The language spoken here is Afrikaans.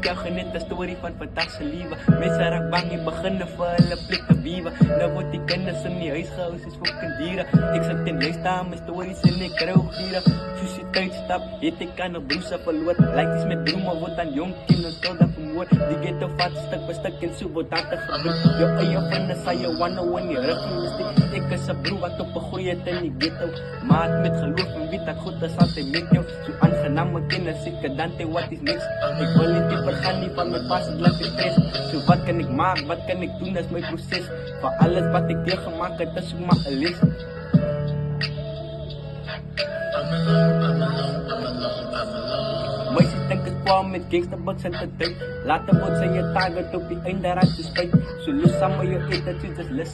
jou geniet 'n storie van vandag se lewe. Mense raak bang en begin vir hulle pligte bewe. Nou word die kinders in die huis gehou soos fucking diere. Ek sit en luister aan my stories en ek kry giere. Soos die tyd stap, het ek aan 'n broer se verloor. Lyk iets met drome word aan jong kinders tot dat vermoord. Die ghetto vat stuk vir stuk en so word dat gebruik. Jou eie vriende sê jy wanna win die rug in die stiek. Ek is 'n broer wat op 'n goeie het in die ghetto. Maat met geloof en weet dat God is altyd met jou. So aangename kennis, ek Dante, what is next? Ek wil nie dieper gaan nie van my pas, ek laat ek stress. So wat kan ek maak, wat kan ek doen, is my proses. Vir alles wat ek deurgemaak het, is ook maar 'n les. Meisies dink ek kwam met gangsterbuks in die tyd. Later word sy jou target op die einde raak te spyt. So los saam met jou attitude, just listen.